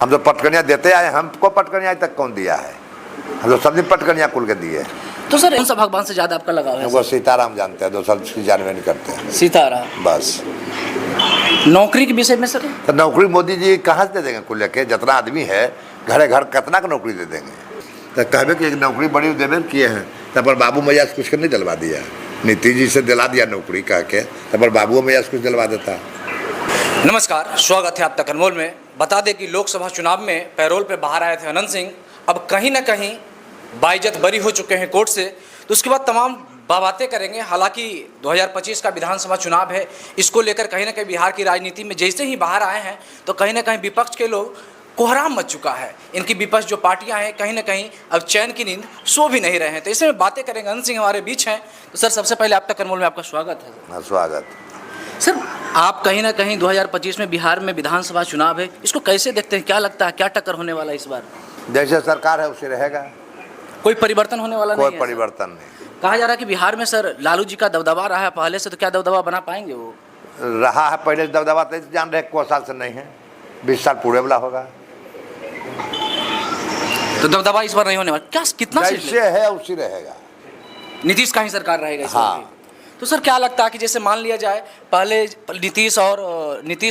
हम तो पटकनियाँ देते आए, हमको पटकनियाँ आज तक कौन दिया है? हम लोग सब दिन पटकनियाँ कुल के दिए। तो सर कौन सा भगवान से ज्यादा आपका लगाव है? वो सीताराम जानते हैं, दूसरा की जानवे नहीं करते हैं। सीताराम। बस नौकरी के विषय में सर, तो नौकरी मोदी जी कहाँ से दे देंगे? कुल लेके जितना आदमी है घरे घर कितना का नौकरी दे देंगे? तो कहबे कि एक नौकरी बड़ी देवे किए हैं, तब पर बाबू मैया से कुछ नहीं दिलवा दिया। नीतीश जी से दिला दिया नौकरी कह के, तब पर बाबू मैया से कुछ दिलवा देता। नमस्कार, स्वागत है आप तक अनमोल में। बता दें कि लोकसभा चुनाव में पैरोल पे बाहर आए थे अनंत सिंह, अब कहीं ना कहीं बाइज्जत बरी हो चुके हैं कोर्ट से। तो उसके बाद तमाम बातें करेंगे। हालांकि 2025 का विधानसभा चुनाव है, इसको लेकर कहीं ना कहीं बिहार की राजनीति में जैसे ही बाहर आए हैं तो कहीं ना कहीं विपक्ष के लोग कोहराम मच चुका है। इनकी विपक्ष जो पार्टियां हैं कहीं ना कहीं अब चैन की नींद सो भी नहीं रहे हैं। तो इसमें बातें करेंगे। अनंत सिंह हमारे बीच हैं। तो सर सबसे पहले आप तक अनमोल में आपका स्वागत है। स्वागत। सर आप कहीं ना कहीं 2025 में बिहार में विधानसभा चुनाव है, इसको कैसे देखते हैं? क्या लगता है क्या टक्कर होने वाला है इस बार? जैसे सरकार है उसे रहेगा, कोई परिवर्तन होने वाला नहीं है? कोई परिवर्तन नहीं। कहा जा रहा है कि बिहार में सर लालू जी का दबदबा रहा है पहले से, तो क्या दबदबा बना पाएंगे वो? रहा है पहले दबदबा, तो जान रहे को साल से नहीं है, 20 साल पूरे वाला होगा। तो दबदबा इस बार नहीं होने वाला? क्या कितना जैसे है उसी रहेगा। नीतीश का ही सरकार रहेगा इस हाँ। बार भी? तो सर क्या लगता है कि जैसे मान लिया जाए पहले नीतीश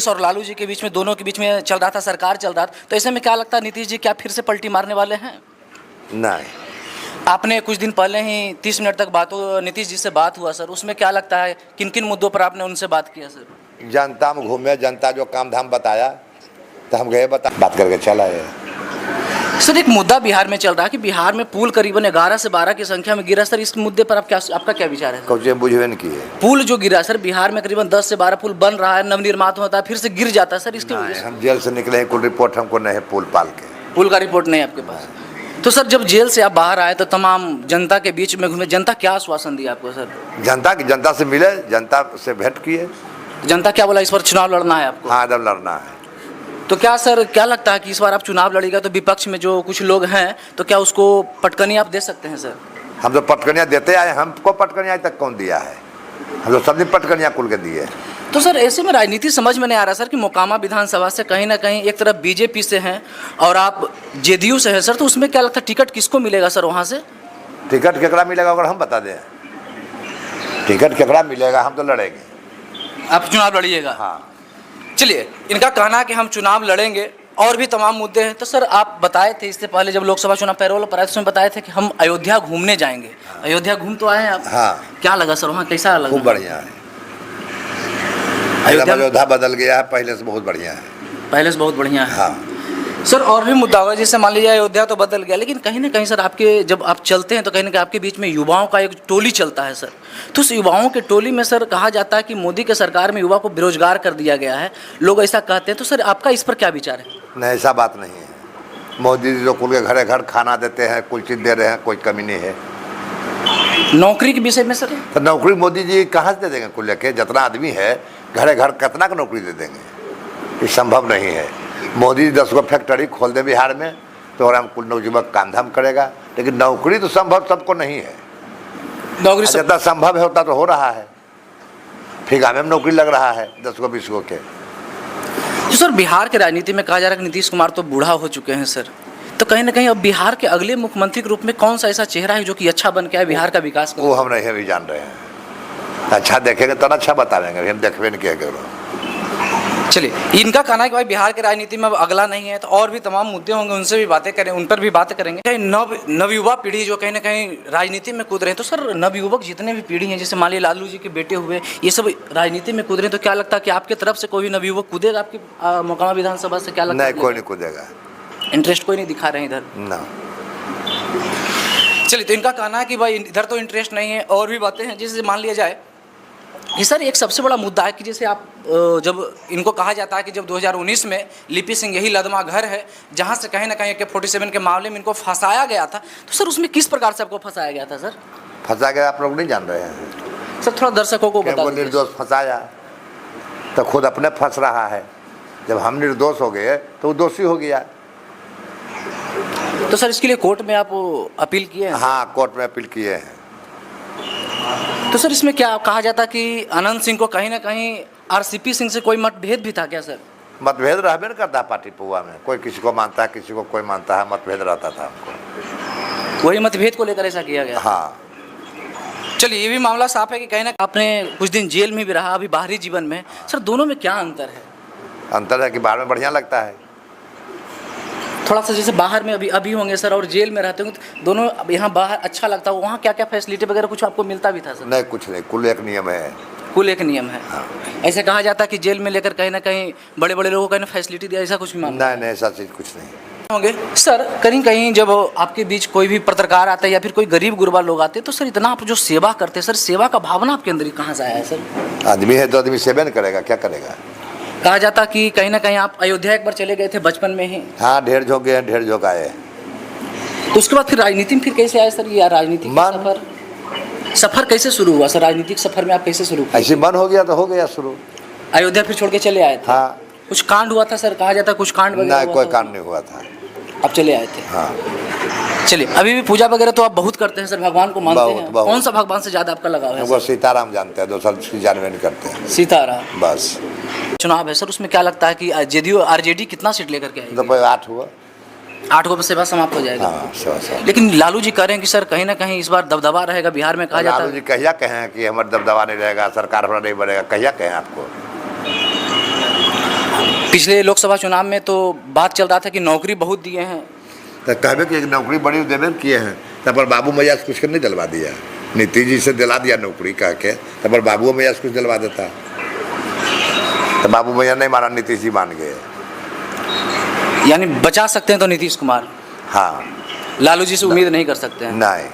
और लालू जी के बीच में, दोनों के बीच में चल रहा था, सरकार चल रहा था, तो ऐसे में क्या लगता है नीतीश जी क्या फिर से पलटी मारने वाले हैं? नहीं। आपने कुछ दिन पहले ही 30 मिनट तक नीतीश जी से बात हुआ सर, उसमें क्या लगता है किन किन मुद्दों पर आपने उनसे बात किया सर? जनता में घूमे, जनता जो काम धाम बताया तो हम गए बात करके चला आए। सर एक मुद्दा बिहार में चल रहा है कि बिहार में पुल करीबन 11 से 12 की संख्या में गिरा। सर इस मुद्दे पर आपका क्या विचार है? कुछ बुझे नहीं किए। पुल जो गिरा सर, बिहार में करीबन 10 से 12 पुल बन रहा है, नवनिर्माण होता है, फिर से गिर जाता है सर, इसके वजह से। हम जेल से निकले हैं, कोई रिपोर्ट हमको नहीं है पुल पाल के। पुल का रिपोर्ट नहीं है आपके पास? तो सर जब जेल से आप बाहर आए तो तमाम जनता के बीच में घूमे, जनता क्या आश्वासन दिया आपको सर? जनता से मिले, जनता से भेंट किए। जनता क्या बोला? इस बार चुनाव लड़ना है आपको? हाँ, एकदम लड़ना है। तो क्या सर क्या लगता है कि इस बार आप चुनाव लड़ेगा तो विपक्ष में जो कुछ लोग हैं तो क्या उसको पटकनी आप दे सकते हैं सर? हम तो पटकनियाँ देते आए, हमको पटकनियाँ आज तक कौन दिया है? हम लोग सब दिन पटकनियाँ कुल के दिए। तो सर ऐसे में राजनीति समझ में नहीं आ रहा सर कि मोकामा विधानसभा से कहीं ना कहीं एक तरफ बीजेपी से हैं और आप जेडीयू से हैं सर, तो उसमें क्या लगता है टिकट किसको मिलेगा सर वहाँ से? टिकट केकड़ा मिलेगा अगर हम बता दें? टिकट केकड़ा मिलेगा, हम तो लड़ेंगे। आप चुनाव लड़िएगा? हाँ। चलिए, इनका कहना है कि हम चुनाव लड़ेंगे और भी तमाम मुद्दे हैं। तो सर आप बताए थे इससे पहले जब लोकसभा चुनाव पैरोल पर आए तो उसमें बताए थे कि हम अयोध्या घूमने जाएंगे। अयोध्या घूम तो आए हैं आप? हाँ। क्या लगा सर वहाँ, कैसा लगा? खूब बढ़िया है। अयोध्या बदल गया है, पहले से बहुत बढ़िया है। पहले से बहुत बढ़िया है। हाँ सर और भी मुद्दा होगा, जैसे मान लीजिए अयोध्या तो बदल गया, लेकिन कहीं ना कहीं सर आपके जब आप चलते हैं तो कहीं ना कहीं आपके बीच में युवाओं का एक टोली चलता है सर। तो उस युवाओं के टोली में सर कहा जाता है कि मोदी के सरकार में युवा को बेरोजगार कर दिया गया है, लोग ऐसा कहते हैं। तो सर आपका इस पर क्या विचार है? नहीं, ऐसा बात नहीं है। मोदी जी जो कुल के घरे घर खाना देते हैं, कुल चीज़ दे रहे हैं, कोई कमी नहीं है। नौकरी के विषय में सर, तो नौकरी मोदी जी कहाँ से दे देंगे? कुल लेके जितना आदमी है घरे घर कितना का नौकरी दे देंगे? ये संभव नहीं है। मोदी जी 10 गो फैक्ट्री खोल दे बिहार में तो हम कुल नौजुवक काम धाम करेगा, लेकिन नौकरी तो संभव सबको नहीं है। नौकरी जितना संभव है उतना तो हो रहा है। फिगा में नौकरी लग रहा है 10 गो 20 गो के। तो सर बिहार के राजनीति में कहा जा रहा है कि नीतीश कुमार तो बूढ़ा हो चुके हैं सर, तो कहीं ना कहीं अब बिहार के अगले मुख्यमंत्री के रूप में कौन सा ऐसा चेहरा है जो कि अच्छा बन के आए, बिहार का विकास करे? वो हम नहीं अभी जान रहे हैं। अच्छा देखेंगे तो अच्छा बता देंगे, हम देखबे नहीं किया। चलिए, इनका कहना है कि भाई बिहार के राजनीति में अब अगला नहीं है, तो और भी तमाम मुद्दे होंगे, उनसे भी बातें करें, उन पर भी बातें करेंगे। कहीं नवयुवा पीढ़ी जो कहीं ना कहीं राजनीति में कूद रहे हैं, तो सर नवयुवक जितने भी पीढ़ी हैं, जैसे मान लीजिए लालू जी के बेटे हुए, ये सब राजनीति में कूद रहे हैं, तो क्या लगता है कि आपकी तरफ से कोई भी नवयुवक कूदेगा आपकी मोकामा विधानसभा से? क्या लगता है? नहीं, कोई नहीं कूदेगा। इंटरेस्ट कोई नहीं दिखा रहे हैं इधर ना। चलिए, तो इनका कहना है कि भाई इधर तो इंटरेस्ट नहीं है। और भी बातें हैं, जैसे मान लिया जाए ये सर एक सबसे बड़ा मुद्दा है कि जैसे आप जब इनको कहा जाता है कि जब 2019 में लिपि सिंह यही लदमा घर है जहां से कहीं ना कहीं AK-47 के मामले में इनको फंसाया गया था, तो सर उसमें किस प्रकार से आपको फंसाया गया था सर? फंसा गया आप लोग नहीं जान रहे हैं सर, थोड़ा दर्शकों को बता दीजिए। निर्दोष फंसाया तो खुद अपने फंस रहा है। जब हम निर्दोष हो गए तो वो दोषी हो गया। तो सर इसके लिए कोर्ट में आप अपील किए हैं? हाँ, कोर्ट में अपील किए हैं। तो सर इसमें क्या कहा जाता कि अनंत सिंह को कहीं ना कहीं RCP सिंह से कोई मतभेद भी था क्या सर? मतभेद रहबे न करता पार्टी पुआ में, कोई किसी को मानता है, किसी को कोई मानता है, मतभेद रहता था हमको। वही मतभेद को लेकर ऐसा किया गया। हाँ, चलिए, ये भी मामला साफ है कि कहीं ना आपने कुछ दिन जेल में भी रहा, अभी बाहरी जीवन में। सर, दोनों में क्या अंतर है? अंतर है कि बाहर में बढ़िया लगता है। थोड़ा सा जैसे बाहर में अभी होंगे सर और जेल में रहते होंगे, तो दोनों यहाँ बाहर अच्छा लगता है, वहाँ क्या क्या फैसिलिटी वगैरह कुछ आपको मिलता भी था सर? नहीं, कुछ नहीं, कुल एक नियम है। कुल एक नियम है। हाँ। ऐसे कहा जाता है कि जेल में लेकर कहीं ना कहीं बड़े बड़े लोगों को फैसिलिटी दिया, ऐसा कुछ भी मामला नहीं नहीं, ऐसा चीज़ कुछ नहीं होंगे? सर, कहीं कहीं जब आपके बीच कोई भी पत्रकार आता है या फिर कोई गरीब गुरबा लोग आते हैं, तो सर इतना आप जो सेवा करते हैं सर, सेवा का भावना आपके अंदर कहाँ से आया है सर? आदमी है तो आदमी सेवा नहीं करेगा, क्या करेगा। कहा जाता कि कहीं ना कहीं आप अयोध्या एक बार चले गए थे बचपन में ही। हाँ, ढेर झोंक गए, ढेर झोंक आए। तो उसके बाद फिर राजनीति में फिर कैसे आए सर? ये राजनीतिक सफर कैसे शुरू हुआ सर? राजनीतिक सफर में आप कैसे शुरू किए? ऐसे मन हो गया तो हो गया शुरू। अयोध्या फिर छोड़ के चले आए थे? हाँ। कुछ कांड हुआ था सर? कहा जाता कुछ कांड वगैरह नहीं, हुआ कोई था? कांड नहीं हुआ था। अब चले आए थे। हाँ। चलिए, अभी भी पूजा वगैरह तो आप बहुत करते हैं सर, भगवान को मानते बहुत, हैं? बहुत। कौन सा भगवान से ज्यादा आपका लगाव है वो सर? सीताराम जानते हैं, दूसरा की जानवे नहीं करते हैं। सीताराम। बस। चुनाव है सर, उसमें क्या लगता है कि जेडीयू आरजेडी कितना सीट लेकर के तो आएगी? कोई 8 हुआ। 8 को सेवा समाप्त हो जाएगा। हाँ, सवा। लेकिन लालू जी कह रहे हैं कि सर कहीं ना कहीं इस बार दबदबा रहेगा बिहार में, कहा जाता लालू जी कहिया कहें कि हमारे दबदबा नहीं रहेगा, सरकार हमारा नहीं बढ़ेगा, कहिया कहें आपको। पिछले लोकसभा चुनाव में तो बात चल रहा था कि नौकरी बहुत दिए हैं, तो कहबे कि एक नौकरी बड़ी देवे किए हैं, तब पर बाबू मैया से कुछ नहीं दिलवा दिया। नीतीश जी से दिला दिया नौकरी कह के, तब पर बाबू मैया से कुछ दिलवा देता। तो बाबू मैया नहीं माना, नीतीश जी मान गए। यानी बचा सकते हैं तो नीतीश कुमार, हाँ। लालू जी से उम्मीद नहीं कर सकते हैं। नहीं।